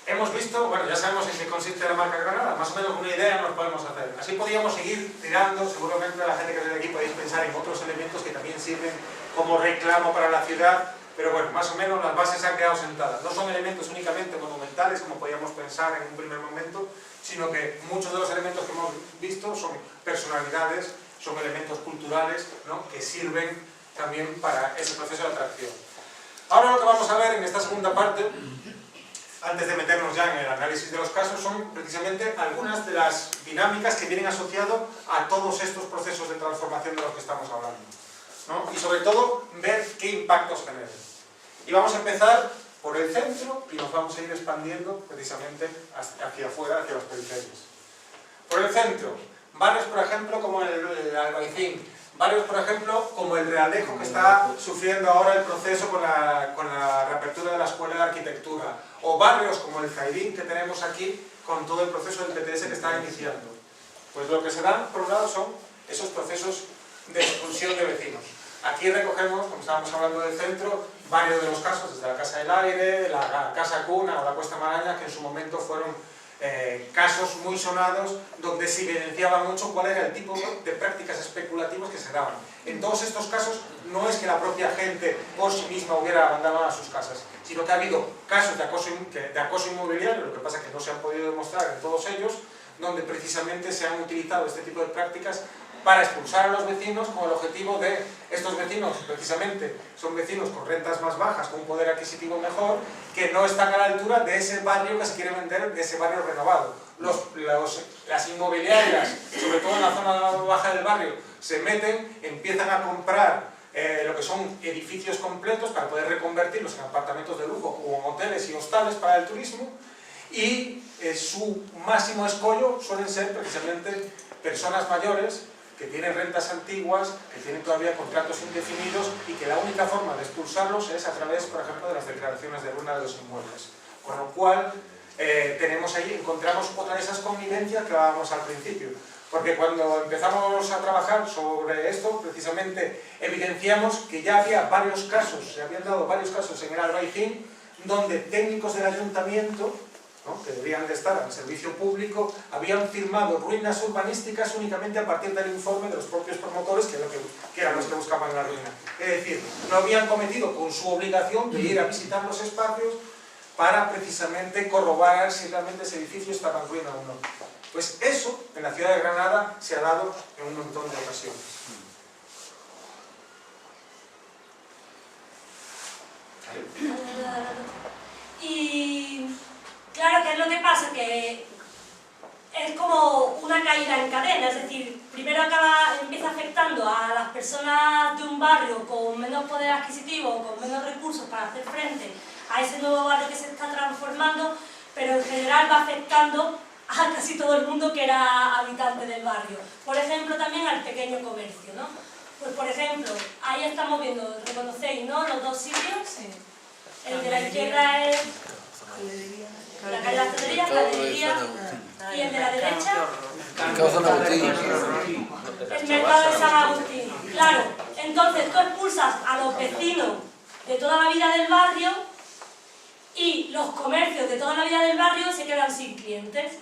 hemos visto, bueno, ya sabemos en qué consiste la marca Granada, más o menos una idea nos podemos hacer. Así podríamos seguir tirando, seguramente la gente que esté aquí podéis pensar en otros elementos que también sirven como reclamo para la ciudad, pero bueno, más o menos las bases han quedado sentadas. No son elementos únicamente monumentales, como podríamos pensar en un primer momento, sino que muchos de los elementos que hemos visto son personalidades, son elementos culturales, ¿no?, que sirven también para ese proceso de atracción. Ahora lo que vamos a ver en esta segunda parte, antes de meternos ya en el análisis de los casos, son precisamente algunas de las dinámicas que vienen asociadas a todos estos procesos de transformación de los que estamos hablando, ¿no? Y sobre todo, ver qué impactos generan. Y vamos a empezar por el centro y nos vamos a ir expandiendo precisamente hacia afuera, hacia las periferias. Por el centro, barrios por ejemplo como el Albaicín, barrios por ejemplo como el Realejo, que está sufriendo ahora el proceso con la reapertura de la Escuela de Arquitectura, o barrios como el Zaidín que tenemos aquí con todo el proceso del PTS que está iniciando. Pues lo que se dan por un lado son esos procesos de expulsión de vecinos. Aquí recogemos, como estábamos hablando del centro, varios de los casos, desde la Casa del Aire, la Casa Cuna o la Cuesta Maraña, que en su momento fueron casos muy sonados, donde se evidenciaba mucho cuál era el tipo de prácticas especulativas que se daban. En todos estos casos no es que la propia gente por sí misma hubiera abandonado a sus casas, sino que ha habido casos de acoso inmobiliario, lo que pasa es que no se han podido demostrar en todos ellos, donde precisamente se han utilizado este tipo de prácticas para expulsar a los vecinos con el objetivo de estos vecinos, precisamente, son vecinos con rentas más bajas, con un poder adquisitivo mejor, que no están a la altura de ese barrio que se quiere vender, de ese barrio renovado. Las inmobiliarias, sobre todo en la zona baja del barrio, se meten, empiezan a comprar lo que son edificios completos para poder reconvertirlos en apartamentos de lujo o en hoteles y hostales para el turismo, y su máximo escollo suelen ser precisamente personas mayores que tienen rentas antiguas, que tienen todavía contratos indefinidos y que la única forma de expulsarlos es a través, por ejemplo, de las declaraciones de ruina de los inmuebles. Con lo cual, tenemos ahí, encontramos otra de esas convivencias que hablábamos al principio. Porque cuando empezamos a trabajar sobre esto, precisamente evidenciamos que ya había varios casos, se habían dado varios casos en el Albaicín, donde técnicos del ayuntamiento, ¿no?, que deberían de estar al servicio público, habían firmado ruinas urbanísticas únicamente a partir del informe de los propios promotores, que eran los que buscaban la ruina. Es decir, no habían cometido con su obligación de ir a visitar los espacios para precisamente corroborar si realmente ese edificio estaba en ruina o no. Pues eso, en la ciudad de Granada, se ha dado en un montón de ocasiones. Y claro, ¿qué es lo que pasa? Que es como una caída en cadena, es decir, primero empieza afectando a las personas de un barrio con menos poder adquisitivo, con menos recursos para hacer frente a ese nuevo barrio que se está transformando, pero en general va afectando a casi todo el mundo que era habitante del barrio. Por ejemplo, también al pequeño comercio, ¿no? Pues por ejemplo, ahí estamos viendo, reconocéis, ¿no?, los dos sitios. Sí. El de la izquierda es la calle de las Teterías, y el de la derecha el mercado de San Agustín. Claro, entonces tú expulsas a los vecinos de toda la vida del barrio y los comercios de toda la vida del barrio se quedan sin clientes.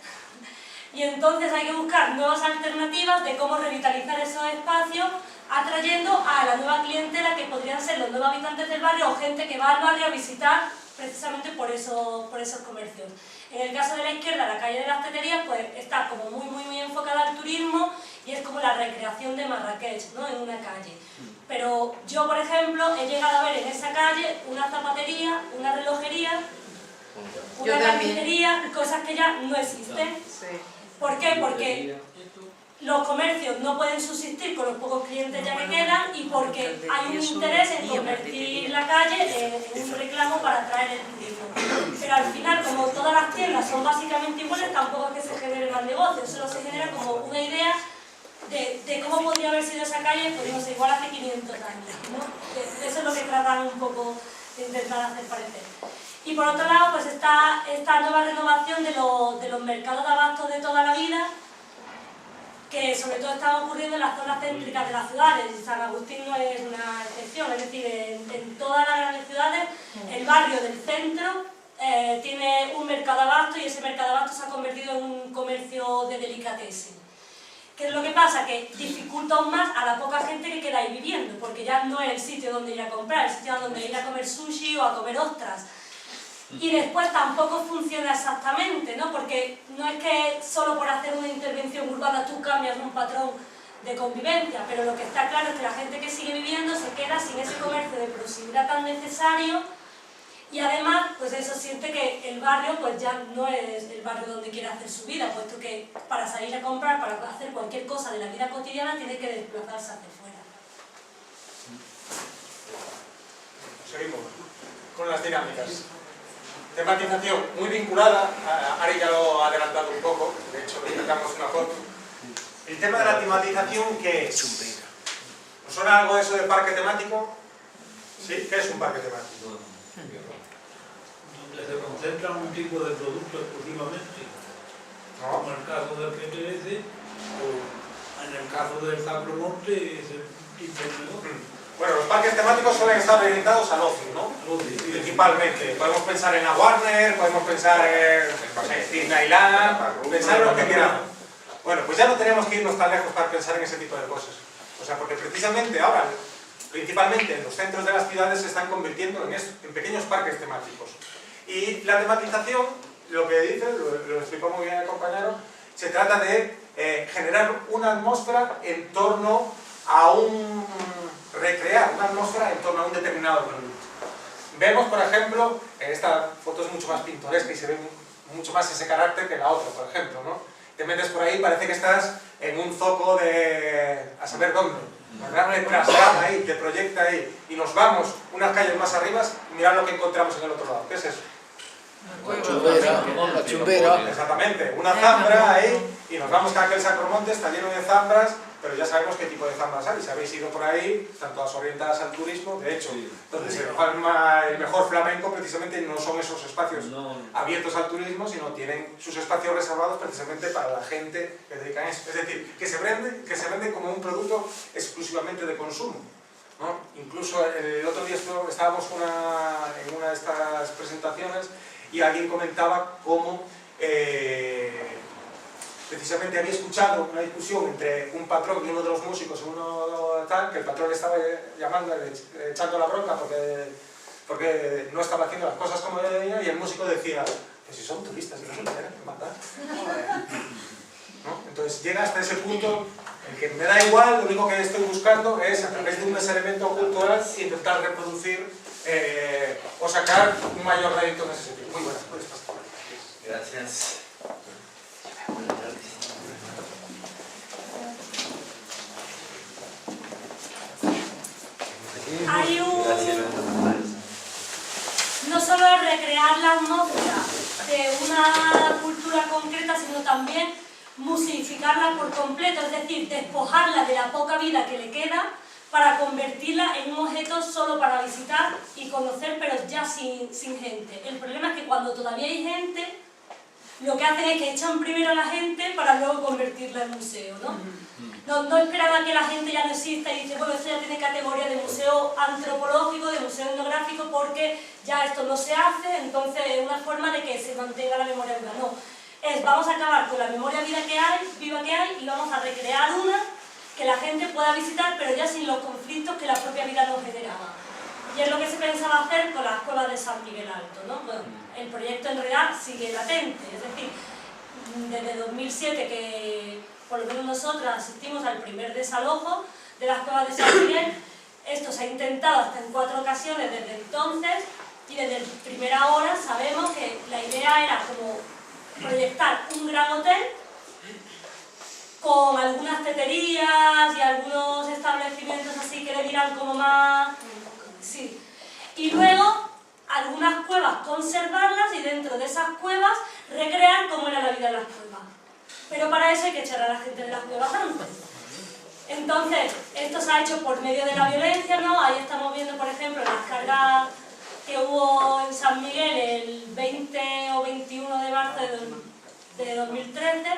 Y entonces hay que buscar nuevas alternativas de cómo revitalizar esos espacios, atrayendo a la nueva clientela que podrían ser los nuevos habitantes del barrio o gente que va al barrio a visitar precisamente por esos comercios. En el caso de la izquierda, la calle de las Teterías, pues está como muy enfocada al turismo y es como la recreación de Marrakech, ¿no?, en una calle. Pero yo, por ejemplo, he llegado a ver en esa calle una zapatería, una relojería, una carpintería, cosas que ya no existen. ¿Por qué? Porque los comercios no pueden subsistir con los pocos clientes ya que quedan y porque hay un interés en convertir la calle en un reclamo para atraer el turismo. Pero al final, como todas las tiendas son básicamente iguales, tampoco es que se genere más negocio, solo se genera como una idea de cómo podría haber sido esa calle, pues no sé, igual hace 500 años, ¿no? Eso es lo que tratan un poco de intentar hacer parecer. Y por otro lado, pues está esta nueva renovación de los mercados de abastos de toda la vida, que sobre todo están ocurriendo en las zonas céntricas de las ciudades, y San Agustín no es una excepción, es decir, en todas las grandes ciudades, el barrio del centro tiene un mercado abasto y ese mercado abasto se ha convertido en un comercio de delicatessen. ¿Qué es lo que pasa? Que dificulta aún más a la poca gente que queda ahí viviendo, porque ya no es el sitio donde ir a comprar, el sitio donde ir a comer sushi o a comer ostras. Y después tampoco funciona exactamente, ¿no? Porque no es que solo por hacer una intervención urbana tú cambias un patrón de convivencia, pero lo que está claro es que la gente que sigue viviendo se queda sin ese comercio de proximidad tan necesario y además, pues eso siente que el barrio pues ya no es el barrio donde quiere hacer su vida, puesto que para salir a comprar, para hacer cualquier cosa de la vida cotidiana, tiene que desplazarse hacia fuera. Seguimos con las dinámicas. Tematización muy vinculada, Ari ya lo ha adelantado un poco, de hecho le sacamos una foto. El tema de la tematización, ¿qué es? ¿Os suena algo de eso de parque temático? ¿Sí? ¿Qué es un parque temático? Donde se concentra un tipo de producto exclusivamente, ¿No? como el caso del PTS, o en el caso del Sacromonte, ese tipo de negocio. Bueno, los parques temáticos suelen estar orientados al ocio, ¿no? Principalmente. Podemos pensar en la Warner, podemos pensar en, no sé, Disneyland, pensar en lo que queramos. Bueno, pues ya no tenemos que irnos tan lejos para pensar en ese tipo de cosas. O sea, porque precisamente ahora, principalmente en los centros de las ciudades, se están convirtiendo en pequeños parques temáticos. Y la tematización, lo que dice, lo explicó muy bien el compañero, se trata de generar una atmósfera en torno a recrear una atmósfera en torno a un determinado producto. Vemos, por ejemplo, esta foto es mucho más pintoresca y se ve mucho más ese carácter que la otra, por ejemplo, ¿no? Te metes por ahí, parece que estás en un zoco de... a saber dónde. Realmente ahí, te proyecta ahí, y nos vamos unas calles más arriba y mirad lo que encontramos en el otro lado. ¿Qué es eso? La chumbera. Exactamente, una zambra ahí, y nos vamos que aquel Sacromonte está lleno de zambras, pero ya sabemos qué tipo de zambras hay. Si habéis ido por ahí, están todas orientadas al turismo. De hecho, donde se palma el mejor flamenco precisamente no son esos espacios abiertos al turismo, sino tienen sus espacios reservados precisamente para la gente que dedica a eso. Es decir, que se vende como un producto exclusivamente de consumo, ¿no? Incluso el otro día estábamos en una de estas presentaciones y alguien comentaba cómo precisamente había escuchado una discusión entre un patrón y uno de los músicos, que el patrón le estaba llamando, echando la bronca porque no estaba haciendo las cosas como debía, y el músico decía, pues si son turistas y no se tienen que matar. ¿No? Entonces llega hasta ese punto en que me da igual, lo único que estoy buscando es, a través de un elemento cultural, intentar reproducir o sacar un mayor rédito en ese sentido. Muy buenas, puedes pasar. Gracias. Hay no solo es recrear la atmósfera de una cultura concreta, sino también musificarla por completo, es decir, despojarla de la poca vida que le queda para convertirla en un objeto solo para visitar y conocer, pero ya sin gente. El problema es que cuando todavía hay gente, lo que hacen es que echan primero a la gente para luego convertirla en museo, ¿no? No esperan a que la gente ya no exista y dice, bueno, esto ya tiene categoría de museo antropológico, de museo etnográfico, porque ya esto no se hace, entonces es una forma de que se mantenga la memoria viva. No, vamos a acabar con la memoria viva que hay y vamos a recrear una que la gente pueda visitar, pero ya sin los conflictos que la propia vida nos generaba. Y es lo que se pensaba hacer con las cuevas de San Miguel Alto, ¿no? Bueno, el proyecto en realidad sigue latente, es decir, desde 2007 que por lo menos nosotras asistimos al primer desalojo de las cuevas de San Miguel. Esto se ha intentado hasta en 4 ocasiones desde entonces, y desde primera hora sabemos que la idea era como proyectar un gran hotel con algunas teterías y algunos establecimientos así que le dieran como más... Sí. Y luego algunas cuevas conservarlas y dentro de esas cuevas recrear cómo era la vida en las cuevas. Pero para eso hay que echar a la gente de las cuevas antes. Entonces, esto se ha hecho por medio de la violencia, ¿no? Ahí estamos viendo, por ejemplo, las cargas que hubo en San Miguel el 20 o 21 de marzo de 2014,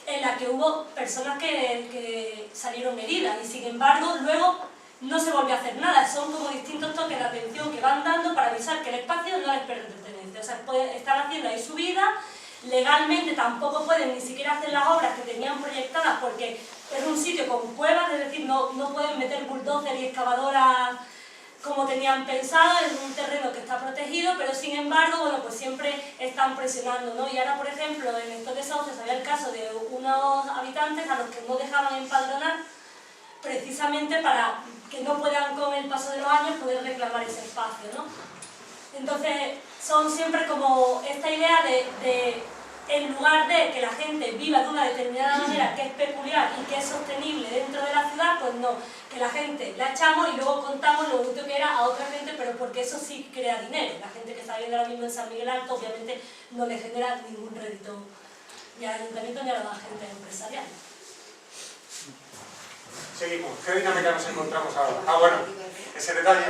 en la que hubo personas que salieron heridas, y sin embargo, luego no se volvió a hacer nada. Son como distintos toques de atención que van dando para avisar que el espacio no les pertenece. O sea, están haciendo ahí su vida, legalmente tampoco pueden ni siquiera hacer las obras que tenían proyectadas porque es un sitio con cuevas, es decir, no pueden meter bulldozer y excavadoras como tenían pensado, es un terreno que está protegido, pero sin embargo, bueno, pues siempre están presionando, ¿no? Y ahora, por ejemplo, en estos de Sauces había el caso de unos habitantes a los que no dejaban empadronar precisamente para que no puedan con el paso de los años poder reclamar ese espacio, ¿no? Entonces, son siempre como esta idea de en lugar de que la gente viva de una determinada manera que es peculiar y que es sostenible dentro de la ciudad, pues no, que la gente la echamos y luego contamos lo bonito que era a otra gente, pero porque eso sí crea dinero. La gente que está viviendo ahora mismo en San Miguel Alto obviamente no le genera ningún rédito ni al ayuntamiento ni a la gente empresarial. Seguimos. ¿Qué dinámica nos encontramos ahora? Bueno, ese detalle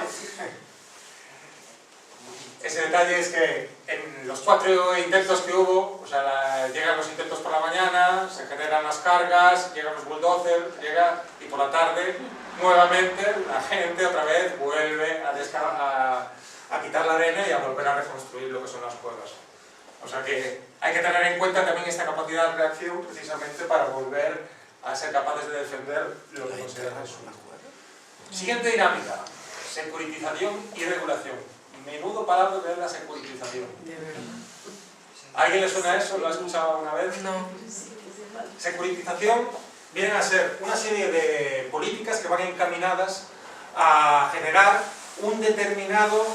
es que en los 4 intentos que hubo, o sea, llegan los intentos por la mañana, se generan las cargas, llegan los bulldozers, y por la tarde, nuevamente, la gente otra vez vuelve a quitar la arena y a volver a reconstruir lo que son las cuevas. O sea que hay que tener en cuenta también esta capacidad de reacción precisamente para volver a ser capaces de defender lo que consideran suyo. Siguiente dinámica, securitización y regulación. Menudo palabra de la securitización. ¿A alguien le suena eso? ¿Lo ha escuchado alguna vez? No. Securitización vienen a ser una serie de políticas que van encaminadas a generar un determinado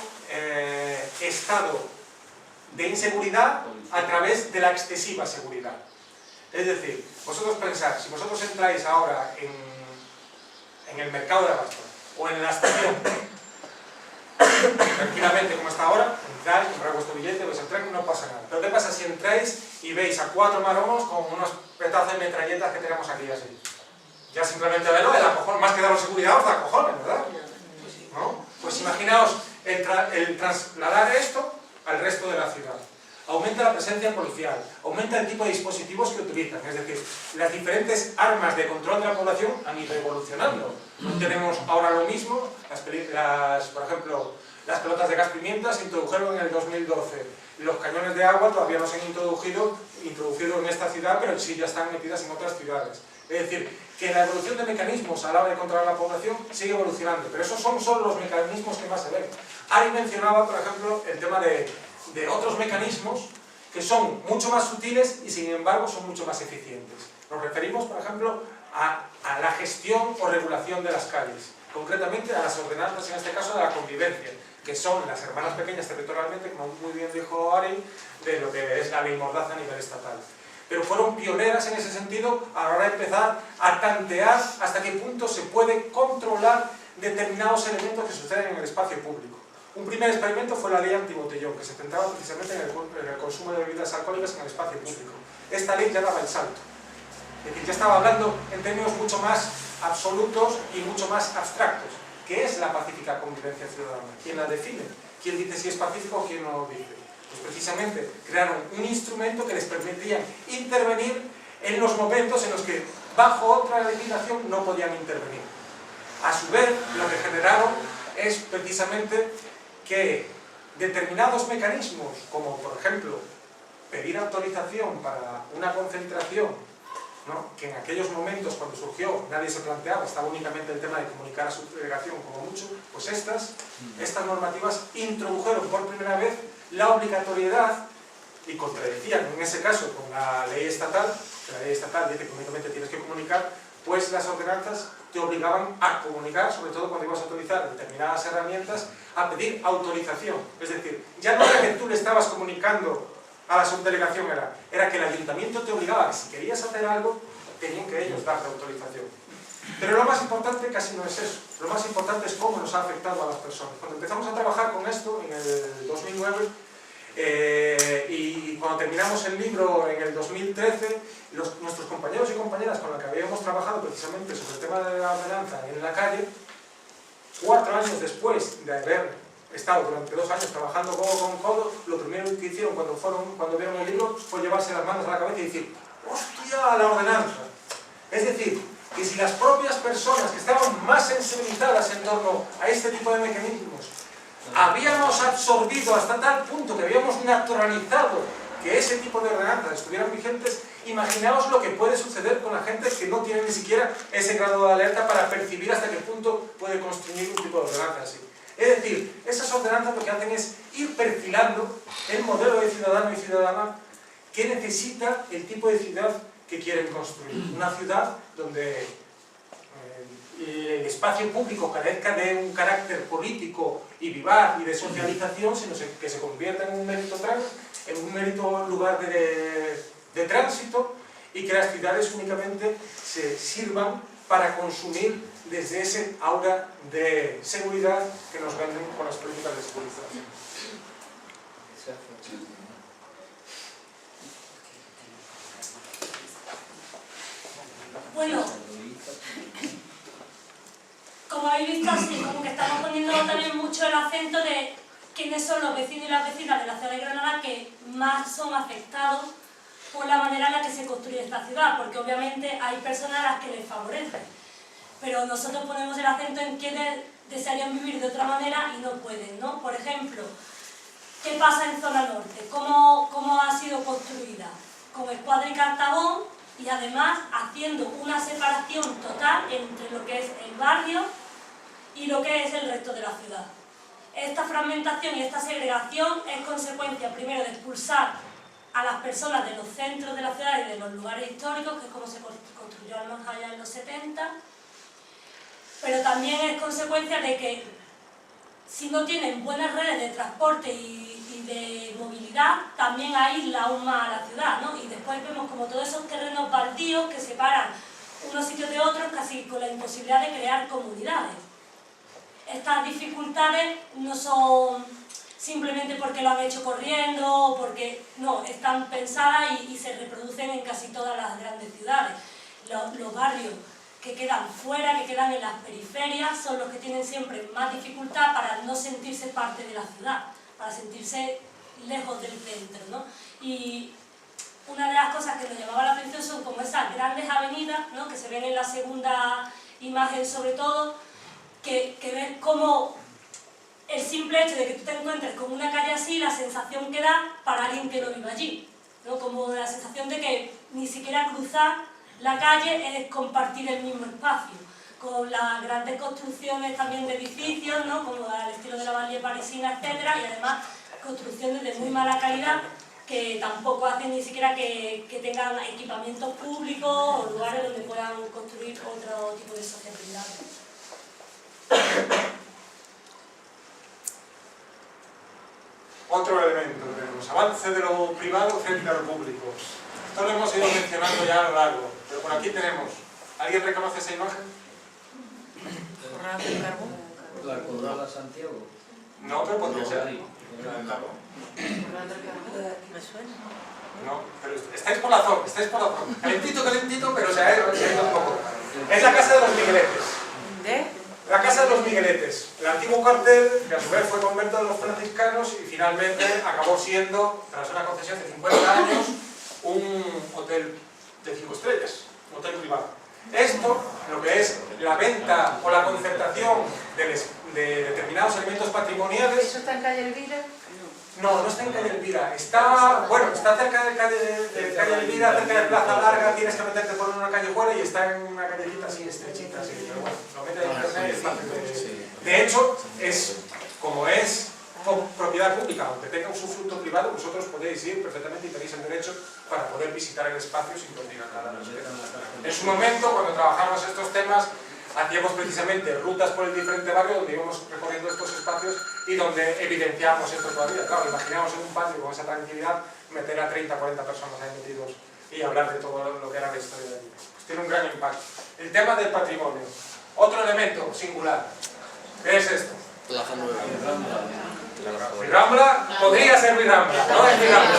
estado de inseguridad a través de la excesiva seguridad. Es decir, vosotros pensáis, si vosotros entráis ahora en el mercado de abasto o en la estación, tranquilamente como está ahora, entráis, compráis vuestro billete, vais a entrar y no pasa nada. Pero ¿qué pasa si entráis y veis a 4 maromos con unos petazos de metralletas que tenemos aquí así? Ya simplemente verlo, el acojón, más que daros seguridad, os da acojones, ¿verdad? ¿No? Pues imaginaos el trasladar esto al resto de la ciudad. Aumenta la presencia policial, aumenta el tipo de dispositivos que utilizan, es decir, las diferentes armas de control de la población han ido evolucionando. No tenemos ahora lo mismo, por ejemplo, las pelotas de gas pimienta se introdujeron en el 2012, los cañones de agua todavía no se han introducido en esta ciudad, pero sí ya están metidas en otras ciudades. Es decir, que la evolución de mecanismos a la hora de controlar la población sigue evolucionando, pero esos son solo los mecanismos que más se ven. Ari mencionaba, por ejemplo, el tema de otros mecanismos que son mucho más sutiles y sin embargo son mucho más eficientes. Nos referimos, por ejemplo, a la gestión o regulación de las calles, concretamente a las ordenanzas, en este caso de la convivencia, que son las hermanas pequeñas territorialmente, como muy bien dijo Ari, de lo que es la ley Mordaza a nivel estatal. Pero fueron pioneras en ese sentido a la hora de empezar a tantear hasta qué punto se puede controlar determinados elementos que suceden en el espacio público. Un primer experimento fue la ley antibotellón, que se centraba precisamente en el consumo de bebidas alcohólicas en el espacio público. Esta ley ya daba el salto. Es decir, ya estaba hablando en términos mucho más absolutos y mucho más abstractos. ¿Qué es la pacífica convivencia ciudadana? ¿Quién la define? ¿Quién dice si es pacífico o quién no lo dice? Pues precisamente crearon un instrumento que les permitía intervenir en los momentos en los que bajo otra legislación no podían intervenir. A su vez, lo que generaron es precisamente que determinados mecanismos, como por ejemplo pedir autorización para una concentración, ¿no?, que en aquellos momentos cuando surgió nadie se planteaba, estaba únicamente el tema de comunicar a su delegación como mucho, pues estas normativas introdujeron por primera vez la obligatoriedad y contradecían en ese caso con la ley estatal, que la ley estatal dice que únicamente tienes que comunicar, pues las ordenanzas te obligaban a comunicar, sobre todo cuando ibas a utilizar determinadas herramientas, a pedir autorización. Es decir, ya no era que tú le estabas comunicando a la subdelegación, era que el ayuntamiento te obligaba a que si querías hacer algo, tenían que ellos darte autorización. Pero lo más importante casi no es eso, lo más importante es cómo nos ha afectado a las personas. Cuando empezamos a trabajar con esto en el 2009, y cuando terminamos el libro en el 2013, nuestros compañeros y compañeras con los que habíamos trabajado precisamente sobre el tema de la ordenanza en la calle, 4 años después de haber estado durante 2 años trabajando codo con codo, lo primero que hicieron cuando vieron el libro fue llevarse las manos a la cabeza y decir: ¡hostia, la ordenanza! Es decir, que si las propias personas que estaban más sensibilizadas en torno a este tipo de mecanismos habíamos absorbido hasta tal punto que habíamos naturalizado que ese tipo de ordenanzas estuvieran vigentes, imaginaos lo que puede suceder con la gente que no tiene ni siquiera ese grado de alerta para percibir hasta qué punto puede construir un tipo de ordenanza así. Es decir, esas ordenanzas lo que hacen es ir perfilando el modelo de ciudadano y ciudadana que necesita el tipo de ciudad que quieren construir. Una ciudad donde el espacio público carezca de un carácter político y vivaz y de socialización, sino que se convierta en un mérito lugar de tránsito, y que las ciudades únicamente se sirvan para consumir desde ese aura de seguridad que nos venden con las políticas de securización. Bueno, como habéis visto, así como que estamos poniendo también mucho el acento de quiénes son los vecinos y las vecinas de la ciudad de Granada que más son afectados por la manera en la que se construye esta ciudad, porque obviamente hay personas a las que les favorece, pero nosotros ponemos el acento en quienes desearían vivir de otra manera y no pueden, ¿no? Por ejemplo, ¿qué pasa en zona norte? ¿Cómo ha sido construida? Con escuadra y cartabón, y además haciendo una separación total entre lo que es el barrio y lo que es el resto de la ciudad. Esta fragmentación y esta segregación es consecuencia primero de expulsar a las personas de los centros de la ciudad y de los lugares históricos, que es como se construyó Almanjaya en los 70, pero también es consecuencia de que si no tienen buenas redes de transporte y de movilidad, también aísla aún más a la ciudad, ¿no? Y después vemos como todos esos terrenos baldíos que separan unos sitios de otros, casi con la imposibilidad de crear comunidades. Estas dificultades no son simplemente porque lo han hecho corriendo, o porque no, están pensadas y se reproducen en casi todas las grandes ciudades. Los barrios que quedan fuera, que quedan en las periferias, son los que tienen siempre más dificultad para no sentirse parte de la ciudad, para sentirse lejos del centro, ¿no? Y una de las cosas que nos llamaba la atención son como esas grandes avenidas, ¿no? Que se ven en la segunda imagen sobre todo, que ves como el simple hecho de que tú te encuentres con una calle así, la sensación que da para alguien que no vive allí, ¿no? Como la sensación de que ni siquiera cruzar la calle es compartir el mismo espacio, con las grandes construcciones también de edificios, ¿no? Como al estilo de la Banlieue parisina, etcétera, y además construcciones de muy mala calidad que tampoco hacen ni siquiera que tengan equipamientos públicos o lugares donde puedan construir otro tipo de sociabilidad. Otro elemento que tenemos, avance de lo privado frente a lo público. Esto lo hemos ido mencionando ya a lo largo, pero por aquí tenemos, ¿alguien reconoce esa imagen? ¿La Corrala Santiago? No, pero podría ser. Me suena. No, pero estáis por la zona, Calentito, pero se ha ido un poco. Es la casa de los Migueletes. ¿De? La casa de los Migueletes, el antiguo cuartel, que a su vez fue convento de los franciscanos y finalmente acabó siendo, tras una concesión de 50 años, un hotel de 5 estrellas, un hotel privado. Esto, lo que es la venta o la concertación de determinados elementos patrimoniales... ¿Eso está en calle Elvira? No, no está en calle Elvira, está cerca de calle Elvira, cerca de Plaza Larga, tienes que meterte por una callejuela y está en una callecita así estrechita, así, pero bueno, lo metes en internet y es fácil de hecho, como es propiedad pública, aunque tenga un usufructo privado, vosotros podéis ir perfectamente y tenéis el derecho para poder visitar el espacio sin continuar nada. En su momento, cuando trabajamos estos temas, hacíamos precisamente rutas por el diferente barrio donde íbamos recorriendo estos espacios y donde evidenciamos esto todavía. Claro, imaginamos en un patio con esa tranquilidad meter a 30 o 40 personas ahí metidos y hablar de todo lo que era la historia de allí. Pues tiene un gran impacto. El tema del patrimonio. Otro elemento singular. ¿Qué es esto? Plaza Nueva. Virrambla podría ser Virrambla, no es Virrambla.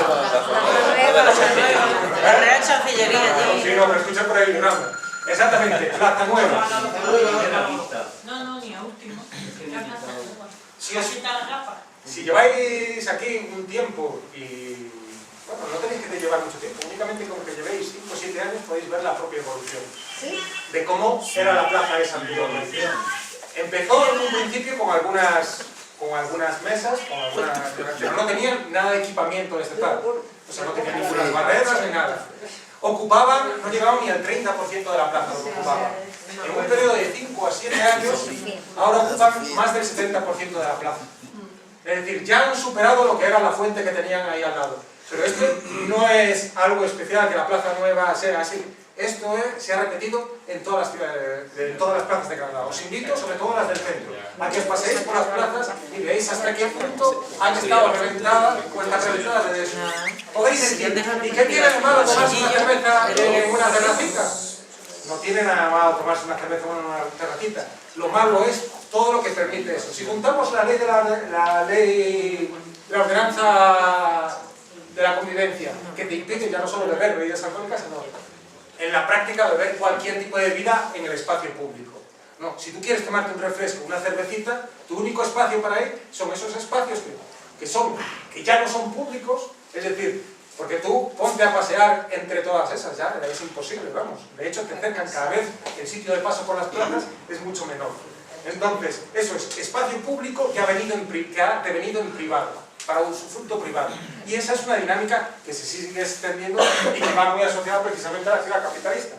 La Real Chancillería. Sí, no, pero escuchen por ahí Virrambla. Exactamente, Plaza Nueva. No, ni a último. Si lleváis aquí un tiempo y Bueno, no tenéis que llevar mucho tiempo, únicamente con que llevéis 5 o 7 años podéis ver la propia evolución de cómo era la plaza esa anteriormente. Empezó en un principio con algunas mesas, pero no tenían nada de equipamiento de este tal. O sea, no tenían ninguna barreras ni nada. Ocupaban, no llegaban ni al 30% de la plaza, lo que ocupaban. En un periodo de 5 a 7 años, ahora ocupan más del 70% de la plaza. Es decir, ya han superado lo que era la fuente que tenían ahí al lado. Pero esto no es algo especial que la plaza nueva sea así. Esto se ha repetido en todas las plazas de Granada. Os invito, sobre todo las del centro, a que os paséis por las plazas y veáis hasta qué punto han estado reventadas o están reventadas de eso. Podéis decir, ¿y qué tiene de malo tomarse una cerveza en una terracita? No tiene nada malo tomarse una cerveza en una terracita. Lo malo es todo lo que permite eso. Si juntamos la ley de la ordenanza de la convivencia, que te impide ya no solo beber bebidas alcohólicas, sino en la práctica beber cualquier tipo de bebida en el espacio público. No, si tú quieres tomarte un refresco, una cervecita, tu único espacio para ir son esos espacios que ya no son públicos, es decir, porque tú ponte a pasear entre todas esas, ya es imposible, vamos. De hecho, te acercan cada vez, el sitio de paso por las plazas es mucho menor. Entonces, eso es espacio público que ha devenido en privado, para usufructo privado. Y esa es una dinámica que se sigue extendiendo y que va muy asociada precisamente a la ciudad capitalista.